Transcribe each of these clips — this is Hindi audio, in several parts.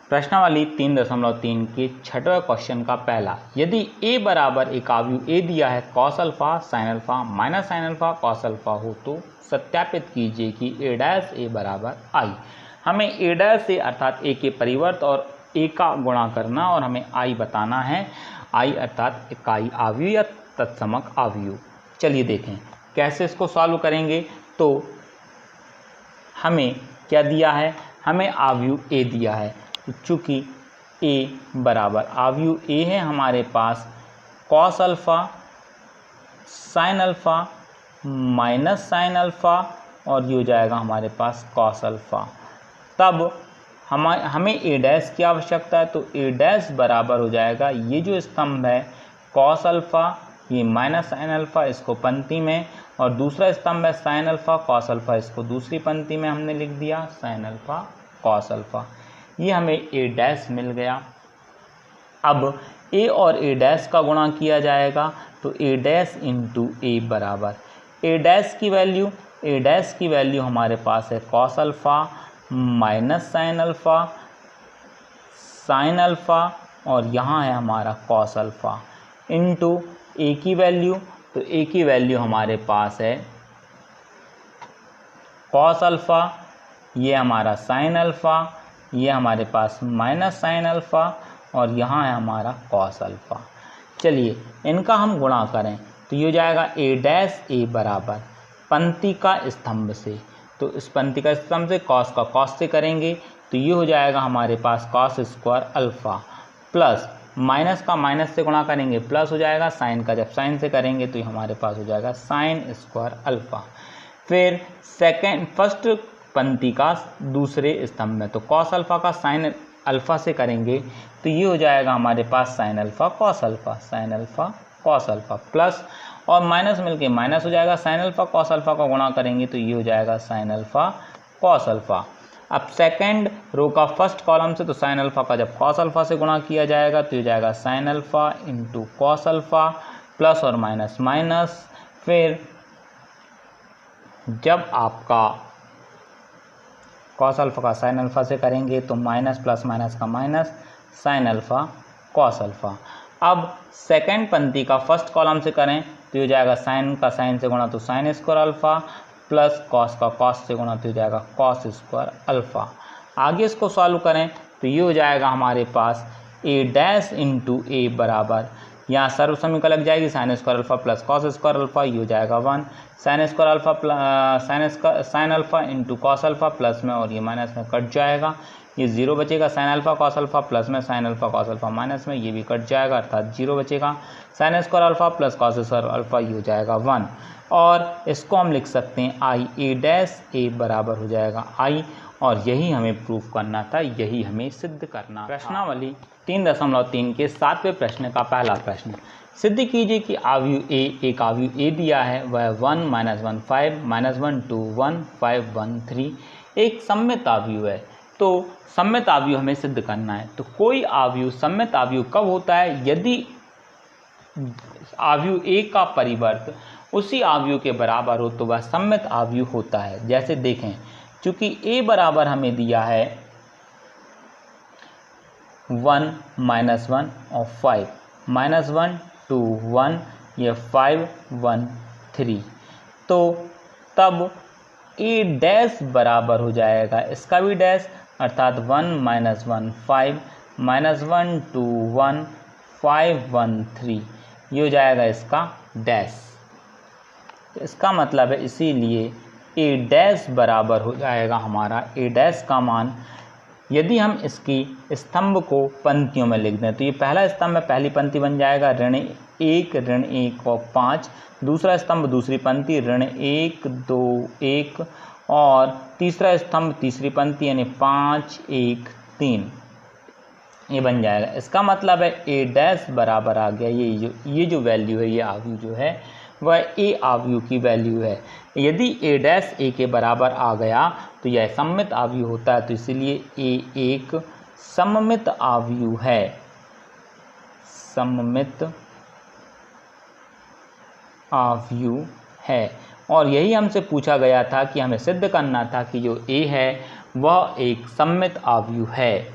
प्रश्नावली 3.3 के छठवें क्वेश्चन का पहला, यदि a बराबर एक आव्यूह a दिया है cos alpha sin alpha minus sin alpha cos alpha हो तो सत्यापित कीजिए कि a बराबर i। हमें a अर्थात a के परिवर्त और a का गुणा करना और हमें i बताना है, i अर्थात इकाई आव्यूह या तत्समक आव्यूह। चलिए देखें कैसे इसको सॉल्व करेंगे। तो हमें क्या दिया है, हमें आव्यूह a दिया है, तो चूँकि a बराबर आव्यूह a है हमारे पास cos alpha sin alpha minus sin alpha और ये हो जाएगा हमारे पास cos अल्फ़ा। तब हमें a' की आवश्यकता है, तो a' बराबर हो जाएगा ये जो स्तंभ है cos अल्फ़ा, ये माइनस sin अल्फ़ा, इसको पंक्ति में, और दूसरा स्तंभ है sin अल्फ़ा cos अल्फ़ा, इसको दूसरी पंक्ति में हमने लिख दिया sin अल्फ़ा cos अल्फ़ा। ये हमें a' मिल गया। अब a और a' का गुणा किया जाएगा, तो a' इंटू a बराबर a' की वैल्यू हमारे पास है cos alpha minus sin alpha sin alpha और यहाँ है हमारा cos अल्फ़ा इंटू a की वैल्यू, तो a की वैल्यू हमारे पास है cos अल्फ़ा, ये हमारा sin अल्फ़ा, ये हमारे पास माइनस sin अल्फ़ा और यहाँ है हमारा cos अल्फ़ा। चलिए इनका हम गुणा करें तो ये हो जाएगा a' बराबर पंक्ति का स्तंभ से, तो इस पंक्ति का स्तंभ से cos का cos से करेंगे तो ये हो जाएगा हमारे पास cos square alpha plus minus का माइनस से गुणा करेंगे प्लस हो जाएगा, साइन का जब साइन से करेंगे तो हमारे पास हो जाएगा sin स्क्वायर अल्फ़ा। फिर फर्स्ट पंक्ति का दूसरे स्तंभ में, तो cos अल्फ़ा का sin अल्फ़ा से करेंगे तो ये हो जाएगा हमारे पास sin alpha cos alpha, sin alpha cos alpha plus और माइनस मिलके माइनस हो जाएगा, sin अल्फ़ा cos अल्फ़ा का गुणा करेंगे तो ये हो जाएगा sin अल्फ़ा cos अल्फ़ा। अब सेकंड रो का फर्स्ट कॉलम से, तो sin अल्फ़ा का जब cos अल्फ़ा से गुणा किया जाएगा तो ये हो जाएगा sin alpha into cos alpha plus और माइनस माइनस। फिर जब आपका cos अल्फ़ा का sin अल्फ़ा से करेंगे तो माइनस प्लस माइनस का minus sin alpha cos alpha. अब सेकंड पंक्ति का फर्स्ट कॉलम से करें तो हो जाएगा sin का sin से गुणा तो sin square alpha plus cos का cos से गुणा तो हो जाएगा cos स्क्वायर अल्फ़ा। आगे इसको सॉल्व करें तो ये हो जाएगा हमारे पास a' इंटू a बराबर, यहाँ सर्व समीकरण लग जाएगी sin square alpha plus cos square alpha, ये हो जाएगा 1 sin square alpha sin alpha into cos alpha plus में और ये माइनस में कट जाएगा, ये 0 बचेगा, sin alpha cos alpha plus में sin alpha cos alpha minus में ये भी कट जाएगा अर्थात 0 बचेगा, sin square alpha plus cos square alpha ये हो जाएगा 1 और इसको हम लिख सकते हैं a' बराबर हो जाएगा i और यही हमें प्रूफ करना था, यही हमें सिद्ध करना। प्रश्नावली 3.3 के 7वें प्रश्न का पहला प्रश्न, सिद्ध कीजिए कि आव्यूह a एक आव्यूह a दिया है वह 1 -1 5 -1 2 1 5 1 3 एक सममित आव्यूह है। तो सममित आव्यूह हमें सिद्ध करना है। तो कोई आव्यूह सममित आव्यूह कब होता है, यदि आव्यूह a का परिवर्त उसी आव्यूह के बराबर हो तो वह सममित आव्यूह होता है। जैसे देखें चूँकि a बराबर हमें दिया है 1 -1 और 5 -1 2 1 ये 5 1 3, तो तब a' बराबर हो जाएगा इसका भी डैश अर्थात 1 -1 5 -1 2 1 5 1 3 ये हो जाएगा इसका डैश। इसका मतलब है इसीलिए a' बराबर हो जाएगा हमारा a' का मान, यदि हम इसकी स्तंभ को पंक्तियों में लिख दें तो ये पहला स्तंभ है, पहली पंक्ति बन जाएगा ऋण 1 और 5, दूसरा स्तंभ दूसरी पंक्ति ऋण 1 2 1 और तीसरा स्तंभ तीसरी पंक्ति यानी 5 1 3 ये बन जाएगा। इसका मतलब है a' बराबर आ गया ये जो वैल्यू है, ये आव्यूह जो है वह a आव्यूह की वैल्यू है। यदि a' के बराबर आ गया तो यह सममित आव्यूह होता है, तो इसलिए a एक सममित आव्यूह है, सममित आव्यूह है। और यही हमसे पूछा गया था कि हमें सिद्ध करना था कि जो a है वह एक सममित आव्यूह है।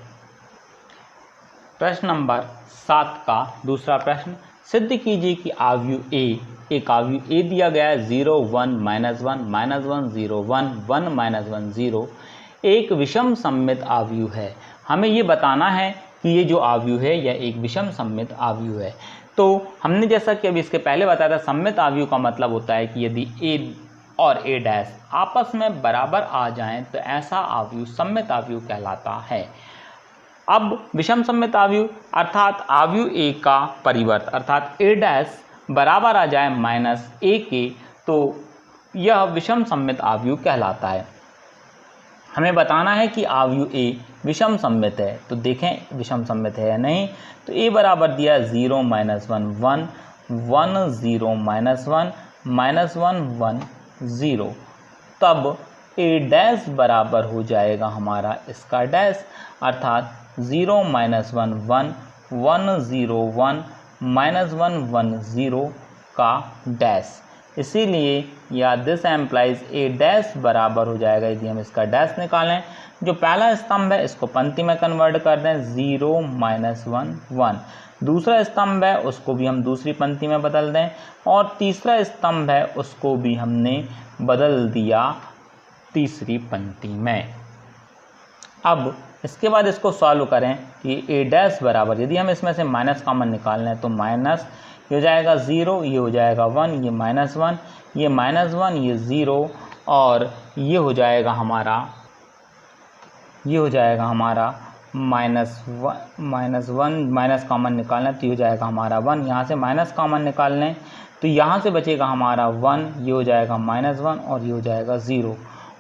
प्रश्न नंबर 7 का दूसरा प्रश्न, सिद्ध कीजिए कि आव्यूह एक आव्यूह ए दिया गया है 0 1 -1 -1 0 1 1 -1 0 एक विषम सममित आव्यूह है। हमें ये बताना है कि ये जो आव्यूह है यह एक विषम सममित आव्यूह है। तो हमने जैसा कि अभी इसके पहले बताया था, सममित आव्यूह का मतलब होता है कि यदि ए और ए डैश आपस में बराबर आ जाएं तो ऐसा आव्यूह सममित आव्यूह कहलाता है। अब विषम सममित आव्यूह अर्थात आव्यूह ए का परिवर्त अर्थात ए डैश बराबर आ जाए -a के, तो यह विषम सममित आव्यूह कहलाता है। हमें बताना है कि आव्यूह ए विषम सममित है, तो देखें विषम सममित है या नहीं। तो ए बराबर दिया 0 -1 1 1 0 -1 -1 1 0, तब ए डैश बराबर हो जाएगा हमारा इसका डैश अर्थात 0 -1 1 1 0 1 -1 1 0 का डैश। इसीलिए या दिस एम्प्लाइज ए डैश बराबर हो जाएगा, यदि हम इसका डैश निकालें, जो पहला स्तंभ है इसको पंक्ति में कन्वर्ट कर दें 0 -1 1, दूसरा स्तंभ है उसको भी हम दूसरी पंक्ति में बदल दें, और तीसरा स्तंभ है उसको भी हमने बदल दिया तीसरी पंक्ति में। अब इसके बाद इसको सॉल्व करें कि ए डैश बराबर, यदि हम इसमें से माइनस कॉमन निकाल लें तो माइनस ये हो जाएगा 0, ये हो जाएगा 1, ये -1, ये -1, ये 0, और ये हो जाएगा हमारा -1 माइनस कॉमन निकालना तो ये हो जाएगा हमारा 1, यहाँ से माइनस कॉमन निकाल लें तो यहाँ से बचेगा हमारा 1, ये हो जाएगा -1 और ये हो जाएगा 0,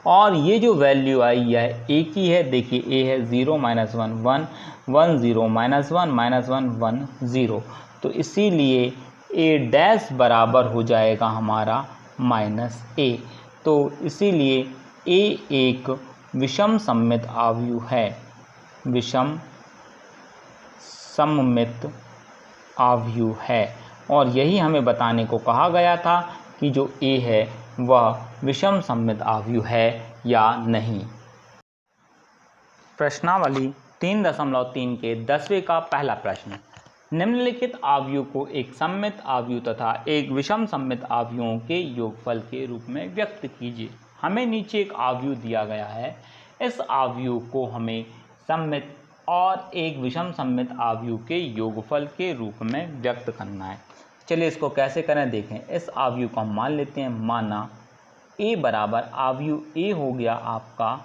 और ये जो वैल्यू आई है ए की है, देखिए ए है 0 -1 1 1 0 -1 -1 1 0, तो इसीलिए ए डैश बराबर हो जाएगा हमारा -a, तो इसीलिए ए एक विषम सममित आव्यूह है, विषम सममित आव्यूह है, और यही हमें बताने को कहा गया था कि जो ए है वह विषम सममित आव्यूह है या नहीं। प्रश्नावली 3.3 के 10वें का पहला प्रश्न, निम्नलिखित आव्यूह को एक सममित आव्यूह तथा एक विषम सममित आव्यूहों के योगफल के रूप में व्यक्त कीजिए। हमें नीचे एक आव्यूह दिया गया है, इस आव्यूह को हमें सममित और एक विषम सममित आव्यूह के योगफल के रूप में व्यक्त करना है। चलिए इसको कैसे करें देखें। इस आव्यूह को हम मान लेते हैं, माना ए बराबर आव्यूह ए हो गया आपका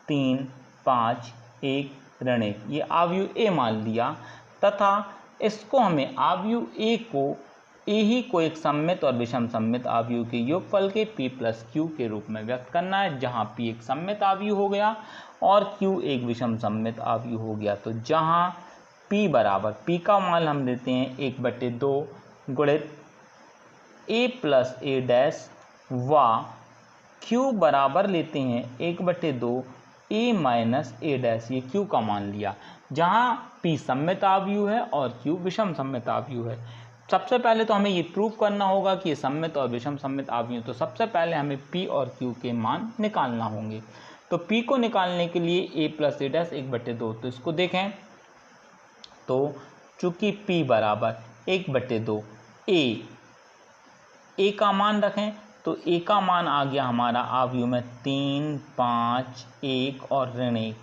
3 5 1 ऋण 1, ये आव्यूह ए मान लिया, तथा इसको हमें आव्यूह ए ही को एक सममित और विषम सममित आव्यूह के योगफल के p + q के रूप में व्यक्त करना है, जहाँ p एक सममित आव्यूह हो गया और q एक विषम सममित आव्यूह हो गया। तो जहाँ p बराबर, p का मान हम देते हैं 1/2 गुणित a + a डैश, व q बराबर लेते हैं 1/2 a - a डैश, ये q का मान लिया, जहाँ p सममित आव्यूह है और q विषम सममित आव्यूह है। सबसे पहले तो हमें ये प्रूव करना होगा कि ये सममित और विषम सममित आव्यूह, तो सबसे पहले हमें p और q के मान निकालना होंगे। तो p को निकालने के लिए a + a डैश 1/2, तो इसको देखें तो चूँकि p बराबर 1/2 a का मान रखें, तो a का मान आ गया हमारा आव्यूह में 3 5 1 और ऋण 1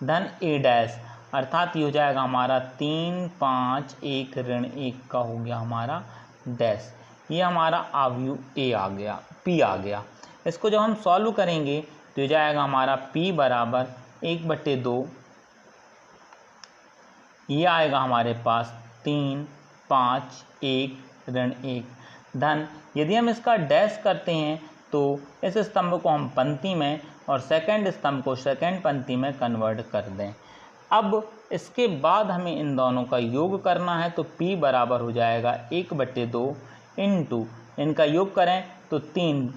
धन a डैश, अर्थात ये हो जाएगा हमारा 3 5 1 ऋण 1 का हो गया हमारा डैश। ये हमारा आव्यूह ए आ गया, p आ गया। इसको जब हम सॉल्व करेंगे तो हो जाएगा हमारा p बराबर 1/2, ये आएगा हमारे पास 3 5 1 ऋण 1 धन, यदि हम इसका डैश करते हैं तो इस स्तंभ को हम पंक्ति में और सेकंड स्तंभ को सेकंड पंक्ति में कन्वर्ट कर दें। अब इसके बाद हमें इन दोनों का योग करना है, तो p बराबर हो जाएगा 1/2 इंटू, इनका योग करें तो 3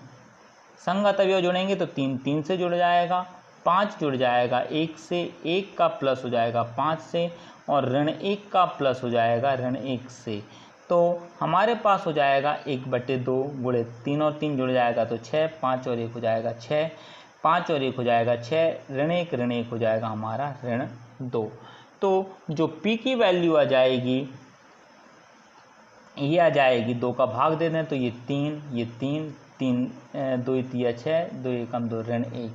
संगत अवयव जोड़ेंगे तो 3 3 से जुड़ जाएगा, 5 जुड़ जाएगा 1 से, 1 का प्लस हो जाएगा 5 से, और ऋण 1 का प्लस हो जाएगा ऋण 1 से। तो हमारे पास हो जाएगा 1/2 गुणित 3 और 3 जुड़ जाएगा तो 6, 5 और 1 हो जाएगा 6, 5 और 1 हो जाएगा 6, ऋण 1 हो जाएगा हमारा ऋण 2। तो जो p की वैल्यू आ जाएगी ये आ जाएगी, 2 का भाग दे दें तो ये 3, ये 3, 3 2 3 6, 2 एकम 2 ऋण 1,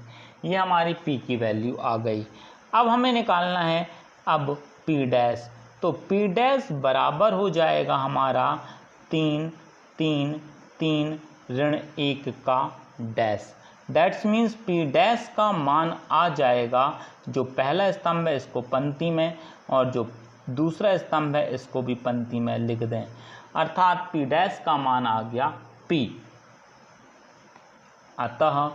ये हमारी p की वैल्यू आ गई। अब हमें निकालना है अब p डैश, तो p डैश बराबर हो जाएगा हमारा 3 3 3 ऋण 1 का dash. That's means p dash का मान आ जाएगा, जो पहला स्तंभ है इसको पंक्ति में और जो दूसरा स्तंभ है इसको भी पंक्ति में लिख दें, अर्थात p डैश का मान आ गया p। अतः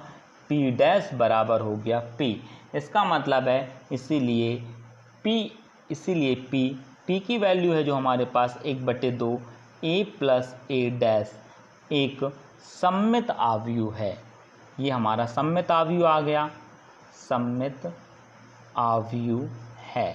p डैश बराबर हो गया p। इसका मतलब है इसीलिए p की वैल्यू है जो हमारे पास 1/2 a प्लस a डैश एक सममित आव्यूह है। ये हमारा सममित आव्यूह आ गया, सममित आव्यूह है,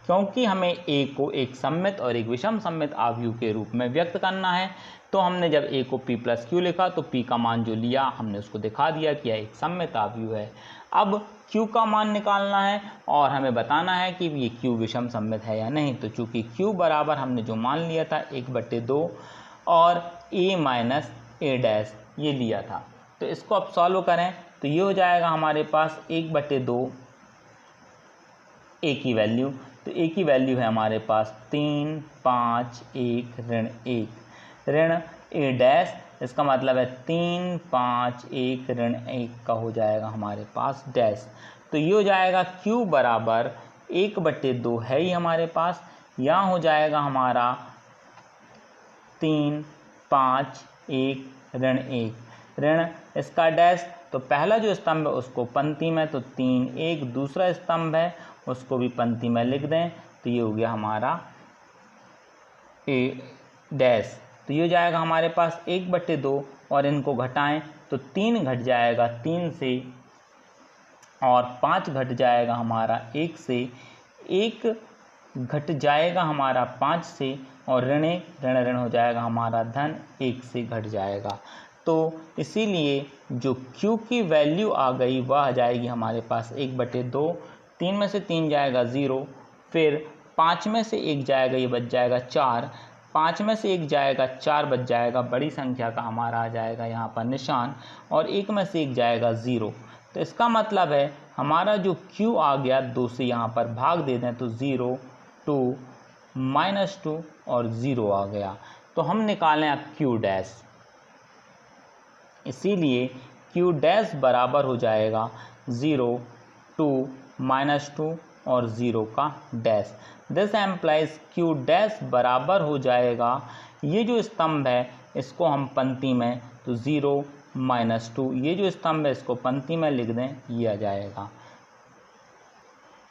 क्योंकि हमें a को एक सममित और एक विषम सममित आव्यूह के रूप में व्यक्त करना है। तो हमने जब a को p प्लस q लिखा तो p का मान जो लिया हमने उसको दिखा दिया कि यह एक सममित आव्यूह है। अब q का मान निकालना है और हमें बताना है कि ये q विषम सममित है या नहीं। तो चूंकि q बराबर हमने जो मान लिया था 1/2 और a माइनस a डैश ये लिया था, तो इसको अब सॉल्व करें तो ये हो जाएगा हमारे पास 1/2 a की वैल्यू, तो a की वैल्यू है हमारे पास 3 5 1 ऋण 1 ऋण a डैश, इसका मतलब है 3 5 1 ऋण 1 का हो जाएगा हमारे पास डैश। तो ये हो जाएगा q बराबर 1/2 है ही हमारे पास, यहाँ हो जाएगा हमारा 3 5 1 ऋण 1 ऋण इसका डैश, तो पहला जो स्तंभ है उसको पंक्ति में, तो 3 1, दूसरा स्तंभ है उसको भी पंक्ति में लिख दें, तो ये हो गया हमारा a डैश। तो ये हो जाएगा हमारे पास 1/2 और इनको घटाएं तो 3 घट जाएगा 3 से और 5 घट जाएगा हमारा 1 से, 1 घट जाएगा हमारा 5 से और ऋण ऋण हो जाएगा हमारा धन 1 से घट जाएगा। तो इसीलिए जो q की वैल्यू आ गई वह आ जाएगी हमारे पास 1/2, 3 में से 3 जाएगा 0, फिर 5 में से 1 जाएगा ये बच जाएगा 4, 5 में से 1 जाएगा 4 बच जाएगा, बड़ी संख्या का हमारा आ जाएगा यहाँ पर निशान, और 1 में से 1 जाएगा 0। तो इसका मतलब है हमारा जो q आ गया 2 से यहाँ पर भाग दे दें तो 0 2 -2 और 0 आ गया। तो हम निकालें अब q डैश, इसीलिए q डैश बराबर हो जाएगा 0 2 -2 और 0 का dash. This implies q dash बराबर हो जाएगा, ये जो स्तंभ है इसको हम पंक्ति में, तो 0 -2, ये जो स्तंभ है इसको पंक्ति में लिख दें, ये आ जाएगा।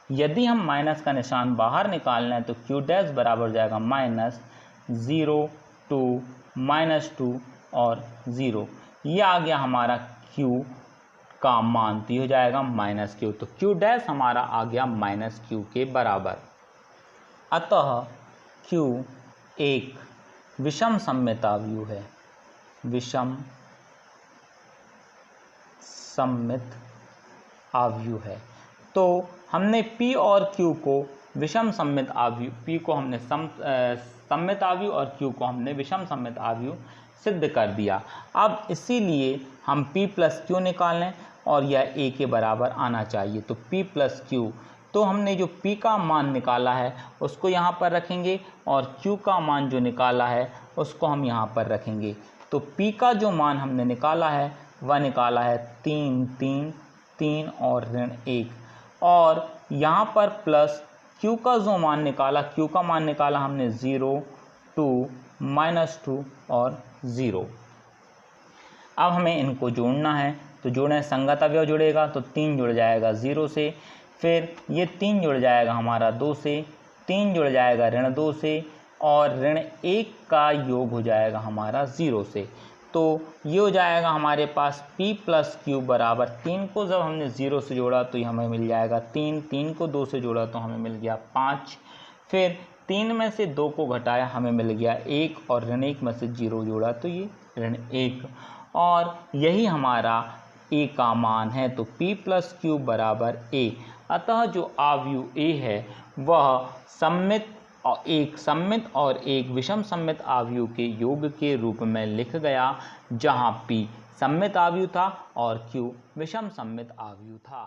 यदि हम माइनस का निशान बाहर निकालना है तो q डैश बराबर हो जाएगा -0 2 -2 और 0, ये आ गया हमारा q का मान, तो ये हो जाएगा -q। तो q डैश हमारा आ गया -q के बराबर। अतः q एक विषम सममित आव्यूह है, विषम सममित आव्यूह है। तो हमने p और q को विषम सममित आव्यूह, p को हमने सममित आव्यूह और q को हमने विषम सममित आव्यूह सिद्ध कर दिया। अब इसीलिए हम p प्लस q निकालें और यह a के बराबर आना चाहिए, तो p प्लस q, तो हमने जो p का मान निकाला है उसको यहाँ पर रखेंगे और q का मान जो निकाला है उसको हम यहाँ पर रखेंगे। तो p का जो मान हमने निकाला है वह निकाला है 3 3 3 और ऋण 1, और यहाँ पर प्लस q का जो मान निकाला, q का मान निकाला हमने 0 2 -2 और 0। अब हमें इनको जोड़ना है, तो जोड़ें, संगत अवयव जुड़ेगा तो 3 जुड़ जाएगा 0 से, फिर ये 3 जुड़ जाएगा हमारा 2 से, 3 जुड़ जाएगा ऋण 2 से और ऋण 1 का योग हो जाएगा हमारा 0 से। तो ये हो जाएगा हमारे पास p प्लस q बराबर, 3 को जब हमने 0 से जोड़ा तो ये हमें मिल जाएगा 3, 3 को 2 से जोड़ा तो हमें मिल गया 5, फिर 3 में से 2 को घटाया हमें मिल गया 1 और ऋण 1 में से 0 जोड़ा तो ये ऋण 1, और यही हमारा a का मान है। तो p प्लस q बराबर a, अतः जो आव्यूह ए है वह एक सममित और एक विषम सममित आव्यूह के योग के रूप में लिख गया, जहाँ P सममित आव्यूह था और Q विषम सममित आव्यूह था।